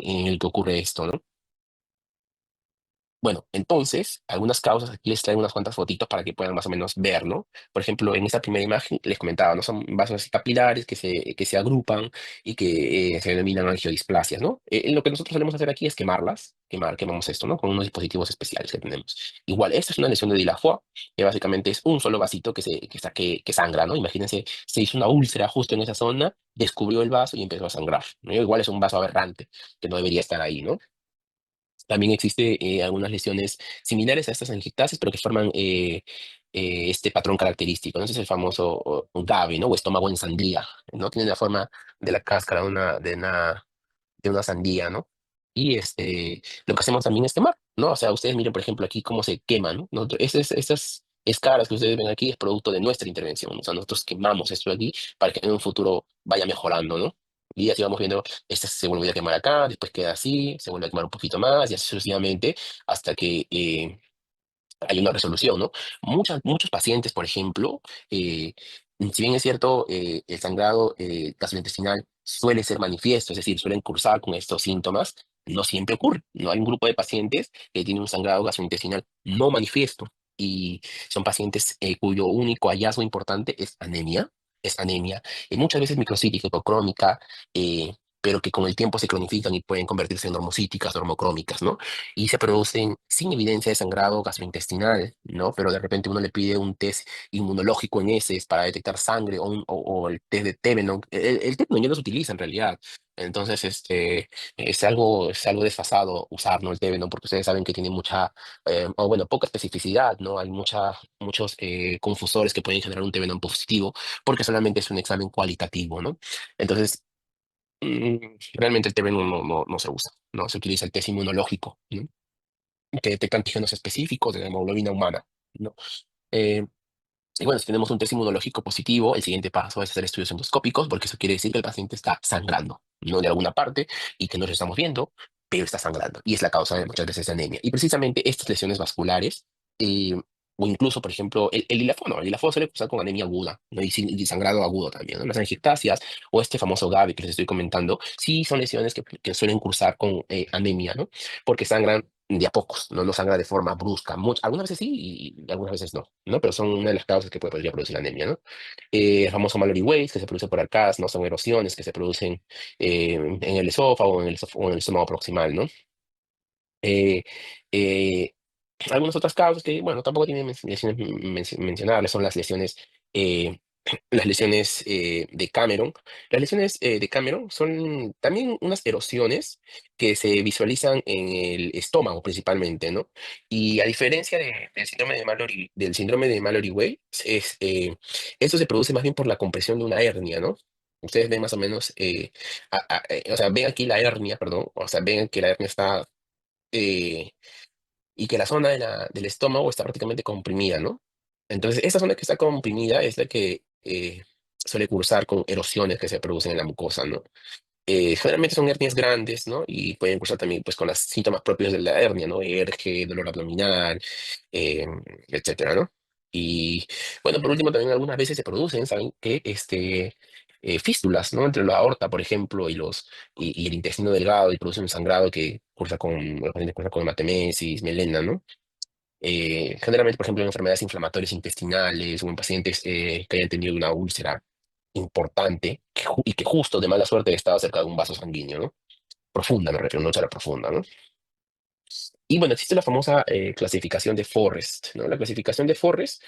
en el que ocurre esto, ¿no? Bueno, entonces, algunas causas, aquí les traigo unas cuantas fotitos para que puedan más o menos ver, ¿no? Por ejemplo, en esta primera imagen les comentaba, ¿no? Son vasos así capilares que se agrupan y que se denominan angiodisplasias, ¿no? Lo que nosotros solemos hacer aquí es quemamos esto, ¿no? Con unos dispositivos especiales que tenemos. Igual, esta es una lesión de Delafoy, que básicamente es un solo vasito que sangra, ¿no? Imagínense, se hizo una úlcera justo en esa zona, descubrió el vaso y empezó a sangrar, ¿no? Igual es un vaso aberrante, que no debería estar ahí, ¿no? También existe algunas lesiones similares a estas angiostasis, pero que forman este patrón característico, ¿no? Ese es el famoso GAVE, ¿no? O estómago en sandía, ¿no? Tiene la forma de la cáscara de una sandía, ¿no? Y lo que hacemos también es quemar, ¿no? O sea, ustedes miren, por ejemplo, aquí cómo se quema, ¿no? Estas escaras que ustedes ven aquí es producto de nuestra intervención. O sea, nosotros quemamos esto aquí para que en un futuro vaya mejorando, ¿no? Y así vamos viendo, esta se vuelve a quemar acá, después queda así, se vuelve a quemar un poquito más, y así sucesivamente, hasta que hay una resolución, ¿no? Muchos pacientes, por ejemplo, si bien es cierto, el sangrado gastrointestinal suele ser manifiesto, es decir, suelen cursar con estos síntomas, no siempre ocurre. No hay un grupo de pacientes que tienen un sangrado gastrointestinal no manifiesto y son pacientes cuyo único hallazgo importante es anemia, muchas veces microcítica, hipocrómica, pero que con el tiempo se cronifican y pueden convertirse en normocíticas, normocrómicas, ¿no? Y se producen sin evidencia de sangrado gastrointestinal, ¿no? Pero de repente uno le pide un test inmunológico en heces para detectar sangre o el test de Tevenon. El Tevenon ya no se utiliza en realidad. Entonces, es algo desfasado usar, ¿no? El Tevenon, porque ustedes saben que tiene mucha, o bueno, poca especificidad, ¿no? Hay muchos confusores que pueden generar un Tevenon positivo, porque solamente es un examen cualitativo, ¿no? Entonces, mm, realmente el Tevenon no se usa, ¿no? Se utiliza el test inmunológico, ¿no? Que detecta antígenos específicos de la hemoglobina humana, ¿no? Eh, y bueno, si tenemos un test inmunológico positivo, el siguiente paso es hacer estudios endoscópicos, porque eso quiere decir que el paciente está sangrando, no de alguna parte, y que no lo estamos viendo, pero está sangrando. Y es la causa de muchas veces de anemia. Y precisamente estas lesiones vasculares, eh, o incluso, por ejemplo, el ilafón, ¿no? El ilafón suele cursar con anemia aguda, ¿no? Y sangrado agudo también, ¿no? Las angiectasias o este famoso GAVI que les estoy comentando, sí son lesiones que suelen cursar con anemia, ¿no? Porque sangran de a pocos, no sangra de forma brusca. Algunas veces sí y algunas veces no, ¿no? Pero son una de las causas que podría producir anemia, ¿no? El famoso Mallory Weiss, que se produce por acá, ¿no? Son erosiones que se producen en el esófago o en el estómago proximal, ¿no? Eh, eh, Algunas otras causas que, bueno, tampoco tienen lesiones mencionables son eh, las lesiones de Cameron. Las lesiones de Cameron son también unas erosiones que se visualizan en el estómago principalmente, ¿no? Y a diferencia del síndrome de Mallory-Weiss, esto se produce más bien por la compresión de una hernia, ¿no? Ustedes ven más o menos, o sea, ven aquí la hernia, perdón, o sea, ven que la hernia está eh, y que la zona del estómago está prácticamente comprimida, ¿no? Entonces, esa zona que está comprimida es la que suele cursar con erosiones que se producen en la mucosa, ¿no? Generalmente son hernias grandes, ¿no? Y pueden cursar también pues, con los síntomas propios de la hernia, ¿no? Erge, dolor abdominal, eh, etcétera, ¿no? Y bueno, por último, también algunas veces se producen, ¿saben? Que fístulas, ¿no? Entre la aorta, por ejemplo, y el intestino delgado y produce un sangrado que los pacientes cursan con hematemesis, melena, ¿no? Generalmente, por ejemplo, en enfermedades inflamatorias intestinales o en pacientes que hayan tenido una úlcera importante y que justo de mala suerte estaba cerca de un vaso sanguíneo, ¿no? Profunda, me refiero, una úlcera profunda, ¿no? Y bueno, existe la famosa clasificación de Forrest, ¿no? La clasificación de Forrest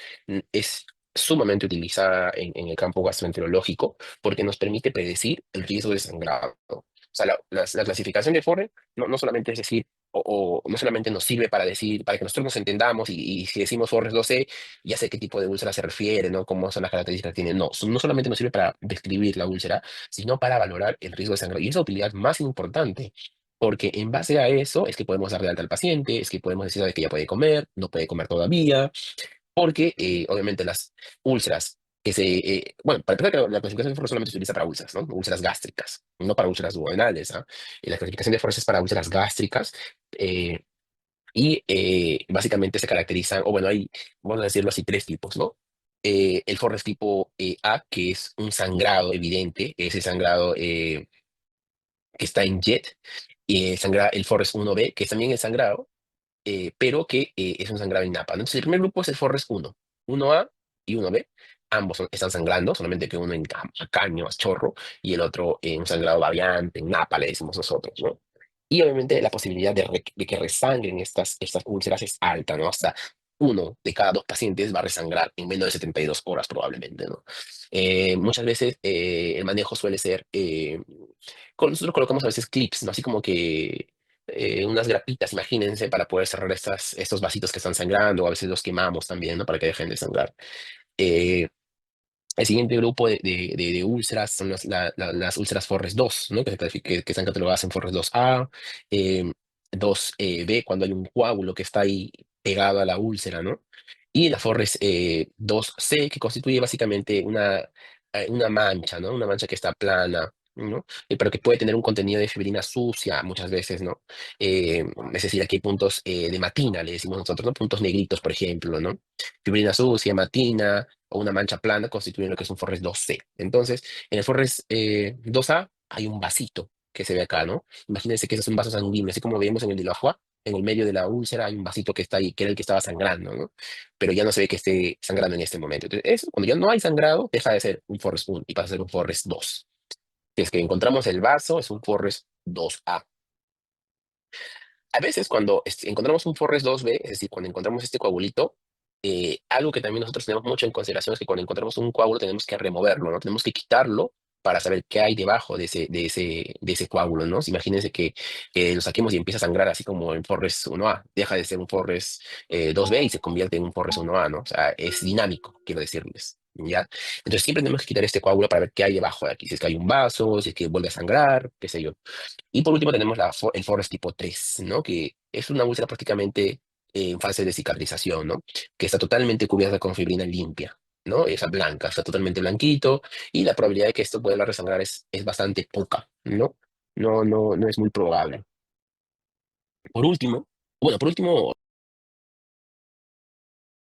es sumamente utilizada en el campo gastroenterológico porque nos permite predecir el riesgo de sangrado. O sea, la clasificación de Forrest no solamente es decir, o no solamente nos sirve para decir, para que nosotros nos entendamos y si decimos Forrest lo sé, ya sé qué tipo de úlcera se refiere, ¿no? Cómo son las características que tiene. No, no solamente nos sirve para describir la úlcera, sino para valorar el riesgo de sangrado. Y es la utilidad más importante. Porque en base a eso es que podemos dar de alta al paciente, es que podemos decir de que ya puede comer, no puede comer todavía, porque obviamente las úlceras bueno, para empezar, que la clasificación de Forrest solamente se utiliza para úlceras, ¿no? Úlceras gástricas, no para úlceras duodenales, ¿ah? Y la clasificación de Forrest es para úlceras gástricas eh, y básicamente se caracterizan, o bueno, hay, vamos a decirlo así, tres tipos, ¿no? El Forrest tipo A, que es un sangrado evidente, ese sangrado que está en jet, y el Forres 1B, que es también el sangrado, pero que es un sangrado INAPA, ¿no? Entonces, el primer grupo es el Forres 1A y 1B. Ambos están sangrando, solamente que uno en caño, a chorro, y el otro en un sangrado variante, en napa, le decimos nosotros, ¿no? Y obviamente la posibilidad de que resangren estas úlceras es alta, ¿no? Hasta uno de cada dos pacientes va a resangrar en menos de 72 horas probablemente, ¿no? Muchas veces el manejo suele ser, nosotros colocamos a veces clips, ¿no? Así como que unas grapitas, imagínense, para poder cerrar estos vasitos que están sangrando, o a veces los quemamos también, ¿no? Para que dejen de sangrar. Eh, el siguiente grupo de úlceras son las úlceras Forres 2, ¿no? Que están catalogadas en Forres 2A, eh, 2B, cuando hay un coágulo que está ahí pegado a la úlcera, ¿no? Y la Forres 2C, que constituye básicamente una mancha, ¿no? Una mancha que está plana, ¿no? Pero que puede tener un contenido de fibrina sucia muchas veces, ¿no? Es decir, aquí hay puntos de matina, le decimos nosotros, ¿no? Puntos negritos, por ejemplo, ¿no? Fibrina sucia, matina, o una mancha plana constituyen lo que es un Forres 2C. Entonces, en el Forres 2A hay un vasito que se ve acá, ¿no? Imagínense que ese es un vaso sanguíneo, así como vemos en el de la Ajua, en el medio de la úlcera hay un vasito que está ahí, que era el que estaba sangrando, ¿no? Pero ya no se ve que esté sangrando en este momento. Entonces, eso, cuando ya no hay sangrado, deja de ser un Forres 1 y pasa a ser un Forres 2. Si es que encontramos el vaso, es un Forres 2A. A veces cuando encontramos un Forres 2B, es decir, cuando encontramos este coagulito, algo que también nosotros tenemos mucho en consideración es que cuando encontramos un coágulo tenemos que removerlo, ¿no? Tenemos que quitarlo para saber qué hay debajo de ese coágulo, ¿no? Imagínense que lo saquemos y empieza a sangrar así como en Forres 1A, deja de ser un Forres 2B y se convierte en un Forres 1A, ¿no? O sea, es dinámico, quiero decirles, ¿ya? Entonces siempre tenemos que quitar este coágulo para ver qué hay debajo de aquí, si es que hay un vaso, si es que vuelve a sangrar, qué sé yo. Y por último tenemos el Forest tipo 3, ¿no? Que es una úlcera prácticamente en fase de cicatrización, ¿no? Que está totalmente cubierta con fibrina limpia, ¿no? Esa blanca, está totalmente blanquito y la probabilidad de que esto vuelva a resangrar es bastante poca, ¿no? No es muy probable. Por último, bueno, por último,